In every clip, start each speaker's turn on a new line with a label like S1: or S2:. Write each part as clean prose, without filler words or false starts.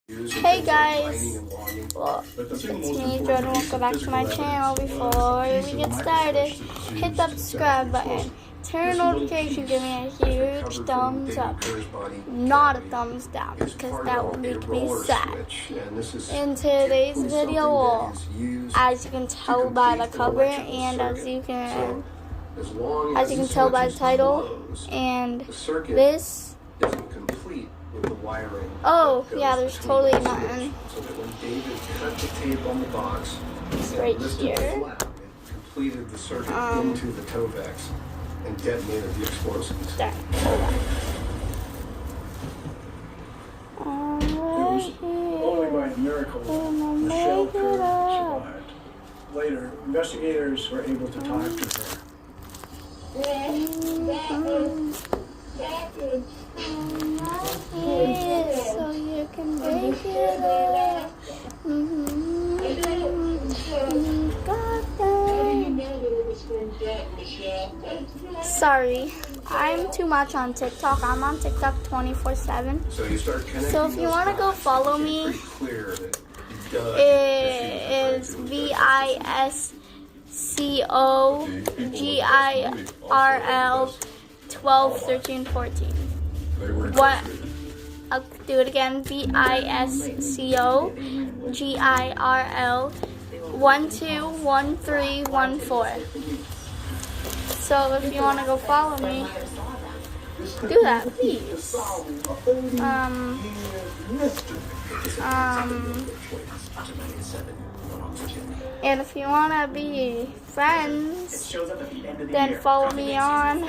S1: Hey guys, well, it's me, Jordan. Welcome back to my channel. Before we get started, hit that subscribe button, turn notifications, give me a huge thumbs up, not a thumbs down, because that will make me sad. In today's video, well, as you can tell by the cover, and as you can tell by the title, and this. Oh, yeah, there's totally nothing.
S2: So that when David cut the tape on the box,
S1: it's right here.
S2: It completed the circuit into the Tovex and detonated the explosives.
S1: There, hold on.
S3: Only by a miracle, the shell crew survived. Later, investigators were able to talk to her.
S1: So you can break it up. Sorry, I'm too much on TikTok. I'm on TikTok 24/7. So if you want to go follow me, it is VISCOGIRL 12, 13, 14. What? I'll do it again. VISCOGIRL 121314. So if you want to go follow me, do that, please. And if you want to be friends, then follow me on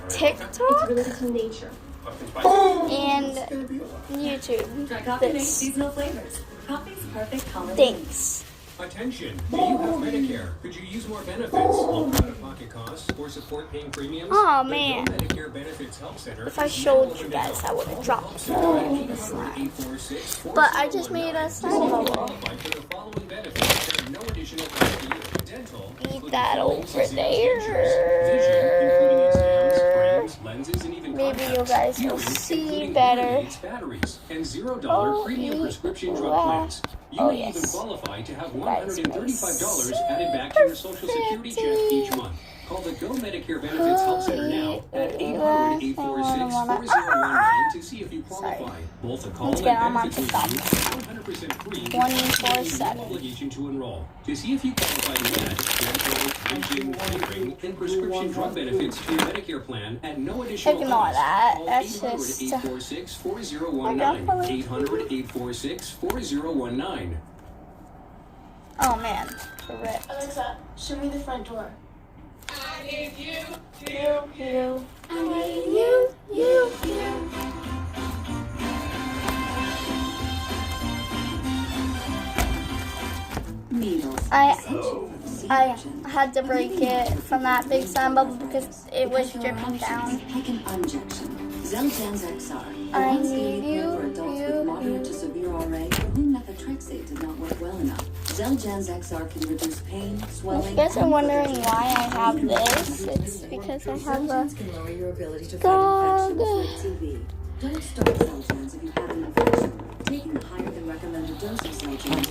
S1: TikTok and YouTube. Thanks.
S4: Attention, do you have Medicare? Could you use more benefits? Low out-of-pocket costs or support paying premiums?
S1: Oh man,
S4: Medicare Benefits Help Center.
S1: if I showed you guys, I would have dropped phones. But I just made a side bubble. Eat that over there. Maybe you guys will see better. Oh,
S4: You may even qualify to have $135 added back to your Social Security check each month. Call the Go Medicare Benefits Help Center now at 800-846-4019 to see if you qualify. Both a call and benefits review are 100% free.
S1: 24/7.
S4: No obligation to enroll. To see if you qualify to get dental, vision, hearing, and prescription drug benefits for your Medicare plan at no additional
S1: Ignore
S4: cost.
S1: that.
S4: Call
S1: That's just
S4: 800-846-4019. 800-846-4019.
S1: Oh man, correct.
S5: Alexa, show me the front door.
S1: I need you. I need you. I had to break it from that big sign bubble because it was dripping down.
S6: Zellgens XR.
S1: I need you.
S6: Moderate to severe RA for whom methotrexate did not work well enough. Zellgens XR can reduce pain, swelling.
S1: If you guys are wondering why I have this, it's because I have a dog.
S6: Don't start Zellgens if you have an infection. Taking a higher than recommended dose of Zellgens.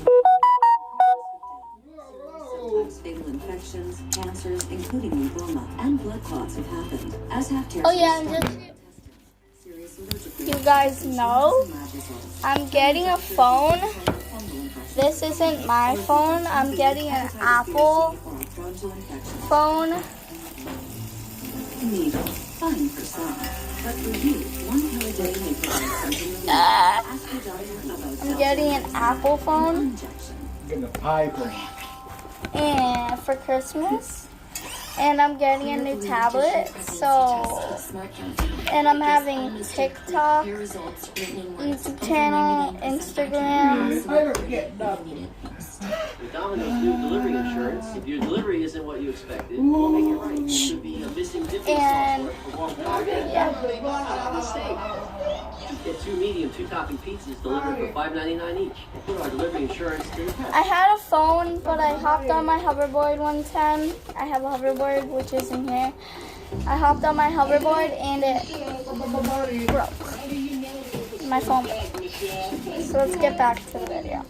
S6: Sometimes fatal infections, cancers, including lymphoma, and blood clots have happened. As have tears.
S1: Oh yeah, and just you guys know, I'm getting a phone. This isn't my phone. I'm getting an Apple phone.
S6: Needle, fine for some, but for you, 1 pill a day may provide something. Ask your doctor about
S1: I'm getting an Apple phone.
S6: injection.
S3: In the pipe.
S1: And for Christmas, and I'm getting a new tablet, and I'm having TikTok, YouTube channel, Instagram.
S7: With Domino's new delivery insurance, if your delivery isn't what you expected, we'll make it right. It could be a missing difference
S1: And
S7: software for one mistake. Get 2 medium, 2 topping pizzas delivered for $5.99 each. Put our delivery insurance to the test.
S1: I had a phone, but I hopped on my hoverboard one time. I have a hoverboard, which is in here. I hopped on my hoverboard and it broke. My phone. So let's get back to the video.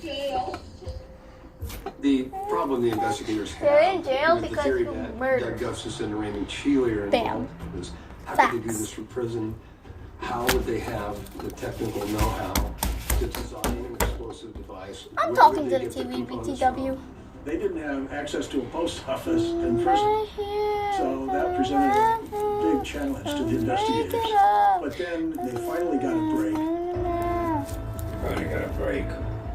S2: The problem the investigators have
S1: They're in jail
S2: with the
S1: because
S2: theory
S1: of
S2: that
S1: murder.
S2: Doug Gustafson and Raymond Chile are
S1: Bam.
S2: involved is how could they do
S1: Facts.
S2: this from prison? How would they have the technical know-how to design an explosive device?
S1: I'm
S2: Where
S1: talking
S2: would
S1: to
S2: they
S1: the
S2: get
S1: TV
S2: components
S1: BTW.
S2: from?
S3: They didn't have access to a post office in prison.
S1: Right here.
S3: So that presented a big challenge to the investigators. But then they finally got a break.
S2: Finally got a break.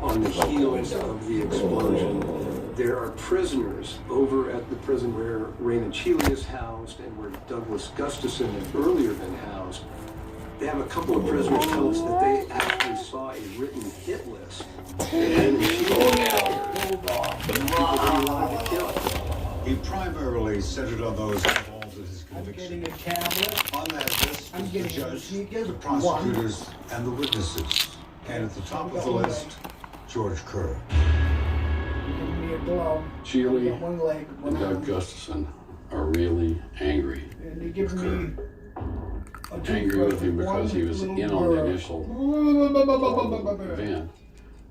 S2: On the heels of the explosion, there are prisoners over at the prison where Raymond Chile is housed and where Douglas Gustafson had earlier been housed. They have a couple of prisoners tell us that they actually saw a written hit list. And Chile wanted to kill.
S8: He primarily centered on those involved in his
S9: I'm
S8: conviction.
S9: getting a tablet.
S8: On that list
S9: I'm
S8: was the
S9: getting a
S8: judge,
S9: sneaker.
S8: the prosecutors, and the witnesses. And at the top of the list, George Kerr.
S9: Giving me a glove.
S10: Chile
S9: I got one leg, one
S10: and Doug
S9: arm.
S10: Gustafson are really angry.
S9: And they give me a
S10: Angry with him because he was in on the initial event.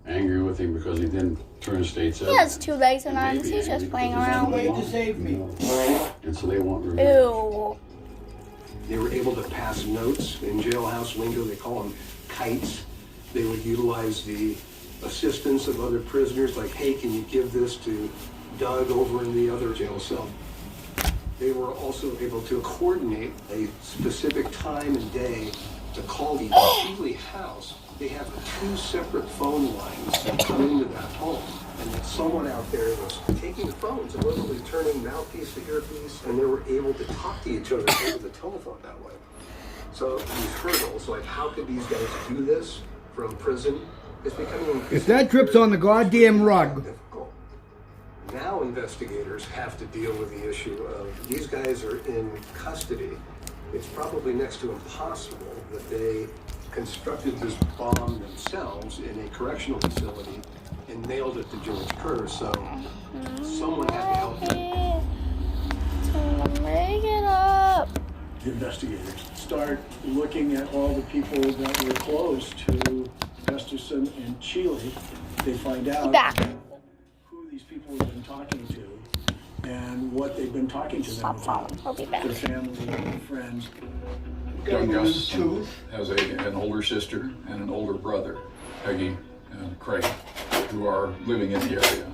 S10: Angry with him because he didn't turn states out.
S1: He has 2 legs and arms. He's just playing around.
S9: way to save me.
S10: And so they want revenge.
S1: Ew.
S2: They were able to pass notes in jailhouse lingo. They call them kites. They would utilize the assistance of other prisoners, like, hey, can you give this to Doug over in the other jail cell? They were also able to coordinate a specific time and day to call the Chile house. They have 2 separate phone lines that come into that home. And that someone out there was taking phones and literally turning mouthpiece to earpiece, and they were able to talk to each other over the telephone that way. So these hurdles, like how could these guys do this from prison, is becoming
S9: If that drips on the goddamn rug.
S2: difficult. Now investigators have to deal with the issue of these guys are in custody. It's probably next to impossible that they constructed this bomb themselves in a correctional facility and nailed it to George Kerr, so someone had to help them.
S1: To make it up.
S3: The investigators start looking at all the people that were close to Gustafson and Chile. They find out
S1: Back.
S3: who these people have been talking to and what they've been talking to them
S1: Stop
S3: about.
S1: falling. I'll be back.
S3: Their family and friends.
S11: Doug Gustafson has an older sister and an older brother, Peggy and Craig, who are living in the area.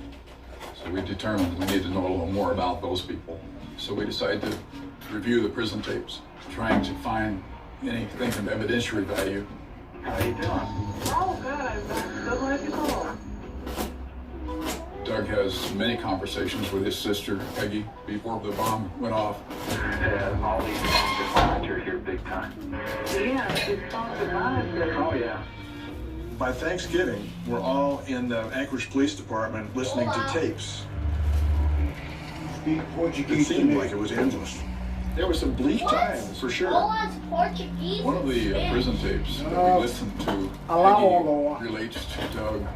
S11: So we determined we need to know a little more about those people. So we decided to review the prison tapes, trying to find anything of evidentiary value. How you doing?
S12: Oh, good. So glad you called.
S11: Doug has many conversations with his sister, Peggy, before the bomb went off.
S12: Yeah, all these songs are here big time. Yeah, it's songs of mine.
S3: Oh, yeah. By Thanksgiving, we're all in the Anchorage Police Department listening to tapes.
S9: Speak
S3: It
S9: Portuguese.
S3: seemed like it was endless. There was some bleak times, for sure.
S1: Portuguese.
S11: One of the prison tapes that we listened to,
S9: Allow.
S11: Peggy relates to Doug.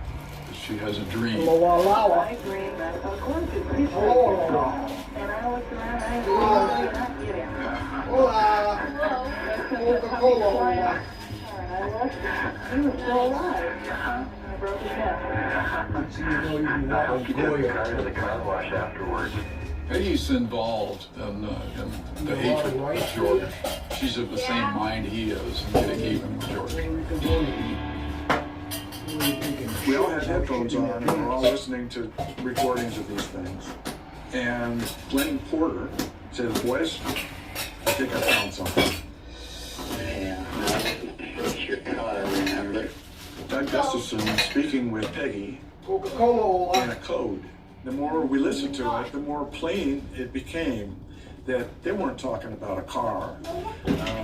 S11: She has a dream.
S12: I agree, but of course it's pretty
S9: Hola.
S12: And I looked around, I didn't not get it.
S9: Hola. Coca-Cola.
S12: I looked, he was still alive. I broke his neck.
S9: So you know you can walk with Goya.
S12: to the car wash afterwards.
S11: Peggy's involved in the hatred of George. She's of the same mind he is in getting even with George.
S3: We all had headphones on and we're all listening to recordings of these things. And Glenn Porter said, boys, I think I found something. Doug Gustafson speaking with Peggy
S9: Coca-Cola.
S3: in a code. The more we listened to it, the more plain it became that they weren't talking about a car.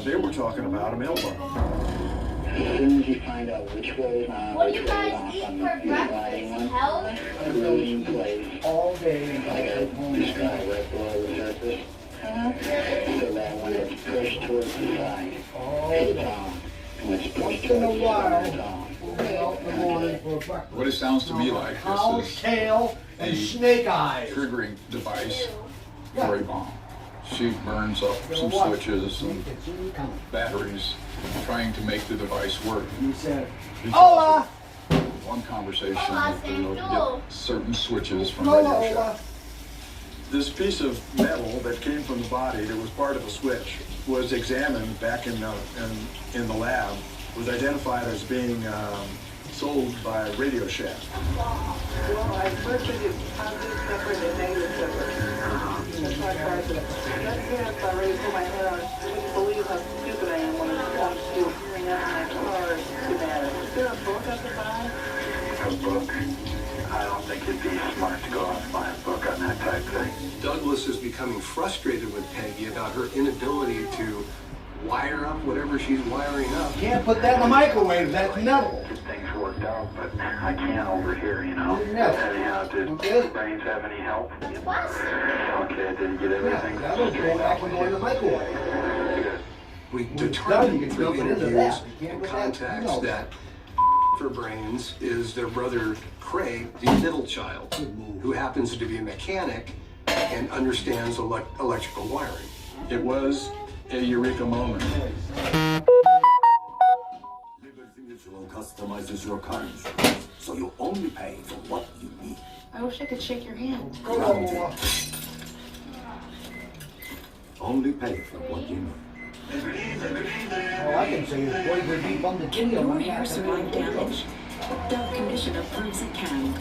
S3: They were talking about a mailbox.
S12: As soon as you find out which way,
S1: What do you guys eat for breakfast? Hell?
S12: loading place,
S9: All day until I get home.
S12: this guy right below the surface, so that when it's pushed towards the side, it's down. When it's pushed
S9: Once in
S12: towards
S9: a
S12: the side,
S9: while,
S12: it's down.
S9: we'll get out in the morning for breakfast.
S11: What it sounds to me like
S9: Cow's
S11: this is
S9: tail and
S11: a
S9: snake eyes.
S11: triggering device for a bomb. she burns up some switches and batteries trying to make the device work.
S9: You said,
S3: Hola!
S11: One conversation
S1: Hola,
S11: that they would
S1: Santo.
S11: get certain switches from
S9: Hola,
S11: Radio Shack.
S9: hola.
S3: This piece of metal that came from the body that was part of a switch was examined back in the lab, was identified as being sold by Radio Shack.
S12: Well, I first did positive separate and negative separate. So I tried to, that's I already put my head on. I wouldn't believe how stupid I am when it comes to hearing out my car. It's too bad. Is there a book I could buy?
S13: A book? I don't think it'd be smart to go out and buy a book on that type thing.
S2: Douglas is becoming frustrated with Peggy about her inability to wire up whatever she's wiring up.
S9: Can't put that in the microwave, that's metal.
S13: Get things worked out, but I can't overhear, you know.
S9: Yeah.
S13: Anyhow, did Brains have any help? Okay, did you get everything?
S9: That was going back and going in the microwave.
S13: Good.
S2: We
S9: Done,
S2: determined
S9: you can
S2: through
S9: dump it into
S2: interviews
S9: that. You can't
S2: and
S9: put that-
S2: contacts
S9: no.
S2: that for Brains is their brother Craig, the middle child, who happens to be a mechanic and understands electrical wiring.
S3: It was a eureka moment.
S14: Liberty Mutual customizes your car insurance, so you only pay for what you need.
S5: I wish I could shake your hand.
S9: Hola.
S14: Only pay for what you need.
S9: All I can say is, boy, we're deep on the
S6: Can
S9: deal.
S6: your hair survive damage? Dove Conditioner proves it can.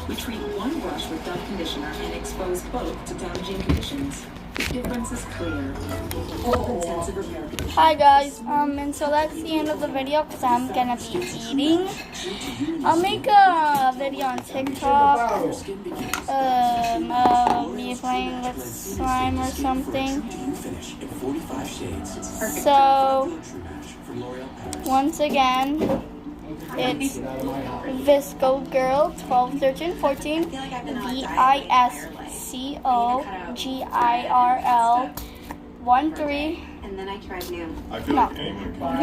S6: We treat one brush with Dove Conditioner and expose both to damaging conditions. The difference is clear. Intensive repair.
S1: Hi guys, and so that's the end of the video because I'm gonna be eating. I'll make a video on TikTok, me playing with slime or something. So, once again, it's Visco Girl 12, 13, 14, VISCOGIRL 13.
S6: And then I tried new.
S1: No, VISCOGIRL 12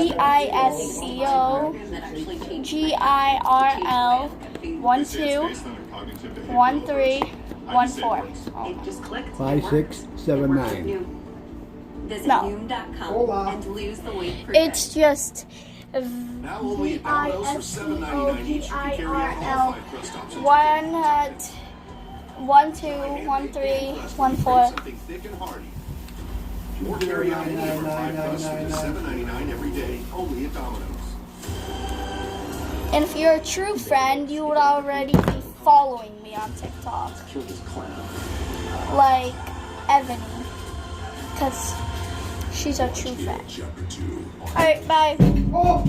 S1: 13 14.
S6: It just clicked.
S9: 5, 6, 7, 9.
S6: Visit
S1: No.
S6: Noom.com and lose the weight.
S1: It's just
S14: Now only at Domino's for $7.99 each. You can carry out all 5 crust options.
S1: 1, 2, 1, 3, 1, 4.
S14: Something thick and hearty. Or carry out any of our 5 crusts for just $7.99 every day, only at Domino's.
S1: And if you're a true friend, you would already be following me on TikTok. Like Ebony, because she's a true friend. Alright, bye.
S9: Oh!